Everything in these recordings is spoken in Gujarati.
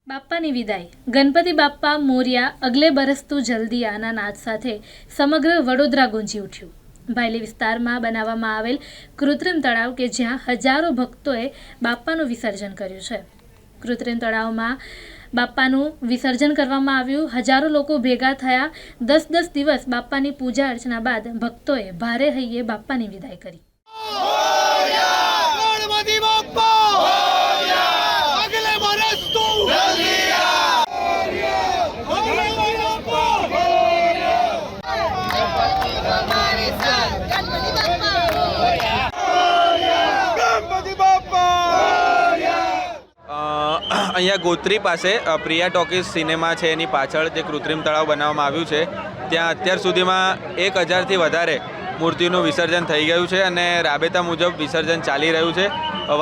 બાપ્પાની વિદાય ગણપતિ બાપ્પા મોર્યા અગલે બરસ તું જલ્દી આના નાદ સાથે સમગ્ર વડોદરા ગુંજી ઉઠ્યું। ભાયલી વિસ્તારમાં બનાવવામાં આવેલ કૃત્રિમ તળાવ કે જ્યાં હજારો ભક્તોએ બાપ્પાનું વિસર્જન કર્યું છે। કૃત્રિમ તળાવમાં બાપ્પાનું વિસર્જન કરવામાં આવ્યું। હજારો લોકો ભેગા થયા। 10 દિવસ બાપ્પાની પૂજા અર્ચના બાદ ભક્તોએ ભારે હૈયે બાપ્પાની વિદાય કરી। અહીંયા ગોત્રી પાસે પ્રિયા ટોકીઝ સિનેમા છે, એની પાછળ જે કૃત્રિમ તળાવ બનાવવામાં આવ્યું છે ત્યાં અત્યાર સુધીમાં 1000થી વધારે મૂર્તિનું વિસર્જન થઈ ગયું છે અને રાબેતા મુજબ વિસર્જન ચાલી રહ્યું છે।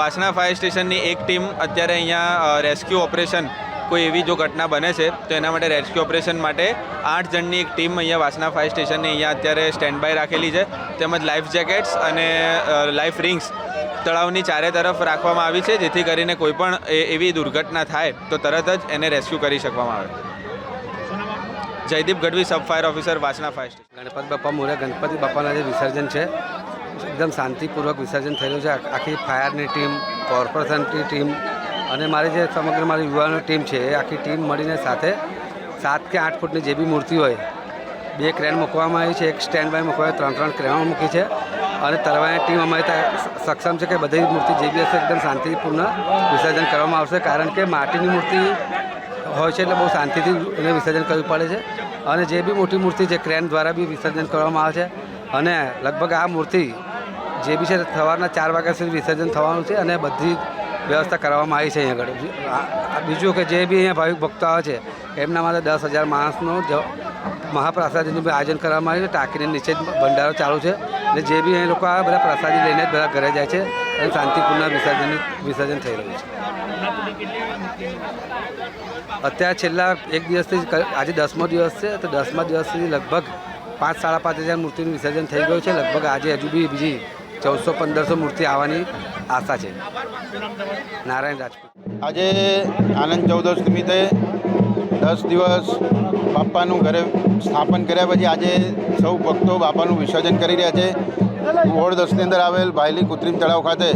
વાસણા ફાયર સ્ટેશનની એક ટીમ અત્યારે અહીંયા રેસ્ક્યુ ઓપરેશન, કોઈ એવી જો ઘટના બને છે તો એના માટે રેસ્ક્યુ ઓપરેશન માટે 8 જણની એક ટીમ અહીંયા વાસણા ફાયર સ્ટેશનની અહીંયા અત્યારે સ્ટેન્ડ બાય રાખેલી છે, તેમજ લાઈફ જેકેટ્સ અને લાઈફ રિંગ્સ તળાવની ચારે તરફ રાખવામાં આવી છે, જેથી કરીને કોઈ પણ એવી દુર્ઘટના થાય તો તરત જ એને રેસ્ક્યુ કરી શકવામાં આવે। Jaydeep Gadhvi, sub fire officer, Vasna fire station. Ganpati Bappa Morya Ganpati બાપ્પાના જે વિસર્જન છે એકદમ શાંતિપૂર્વક વિસર્જન થયેલું છે। આખી ફાયરની ટીમ, કોર્પોરેશનની ટીમ અને મારી જે સમગ્ર મારી યુવાનો ટીમ છે એ આખી ટીમ મળીને સાથે 7 કે 8 ફૂટની જે બી મૂર્તિ હોય 2 ક્રેન મૂકવામાં આવી છે, એક સ્ટેન્ડ બાય મૂકવામાં 3 ક્રેનો મૂકી છે અને તરવાની ટીમ અમારી ત્યાં સક્ષમ છે કે બધી મૂર્તિ જે બી હશે એકદમ શાંતિપૂર્ણ વિસર્જન કરવામાં આવશે, કારણ કે માટીની મૂર્તિ હોય છે એટલે બહુ શાંતિથી એને વિસર્જન કરવું પડે છે અને જે બી મોટી મૂર્તિ છે ક્રેન દ્વારા બી વિસર્જન કરવામાં આવે છે અને લગભગ આ મૂર્તિ જે બી છે સવારના 4 વાગ્યા સુધી વિસર્જન થવાનું છે અને બધી વ્યવસ્થા કરવામાં આવી છે અહીંયા આગળ। બીજું કે જે બી અહીંયા ભાવિક ભક્તો આવે છે એમના માટે 10,000 માણસનો મહાપ્રસાદીનું બી આયોજન કરવામાં આવ્યું છે। ટાંકીની નીચે જ ભંડારો ચાલુ છે અને જે બી અહીં લોકો આવે બધા પ્રસાદી લઈને જ બધા ઘરે જાય છે અને શાંતિપૂર્ણ વિસર્જન થઈ રહ્યું છે। અત્યારે છેલ્લા 1 દિવસથી આજે 10મો દિવસ છે તો 10મા દિવસથી લગભગ 5,000-5,500 મૂર્તિનું વિસર્જન થઈ ગયું છે। લગભગ આજે હજુ બી બીજી 1400-1500 મૂર્તિ આવવાની આશા છે। નારાયણ રાજપૂત। આજે આનંદ ચૌદશ નિમિત્તે 10 દિવસ બાપ્પાનું ઘરે સ્થાપન કર્યા પછી આજે સૌ ભક્તો બાપાનું વિસર્જન કરી રહ્યા છે। વોર્ડ 10ની અંદર આવેલ ભાયલી કૃત્રિમ તળાવ ખાતે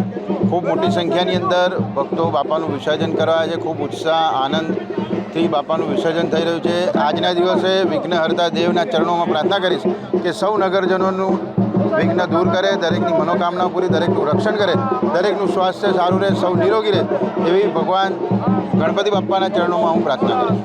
ખૂબ મોટી સંખ્યાની અંદર ભક્તો બાપાનું વિસર્જન કરવા છે। ખૂબ ઉત્સાહ આનંદથી બાપાનું વિસર્જન થઈ રહ્યું છે। આજના દિવસે વિઘ્નહર્તા દેવના ચરણોમાં પ્રાર્થના કરીશ કે સૌ નગરજનોનું વિઘ્ન દૂર કરે, દરેકની મનોકામના પૂરી, દરેકનું રક્ષણ કરે, દરેકનું સ્વાસ્થ્ય સારું રહે, સૌ નિરોગી રહે એવી ભગવાન ગણપતિ બાપ્પાના ચરણોમાં હું પ્રાર્થના કરીશ।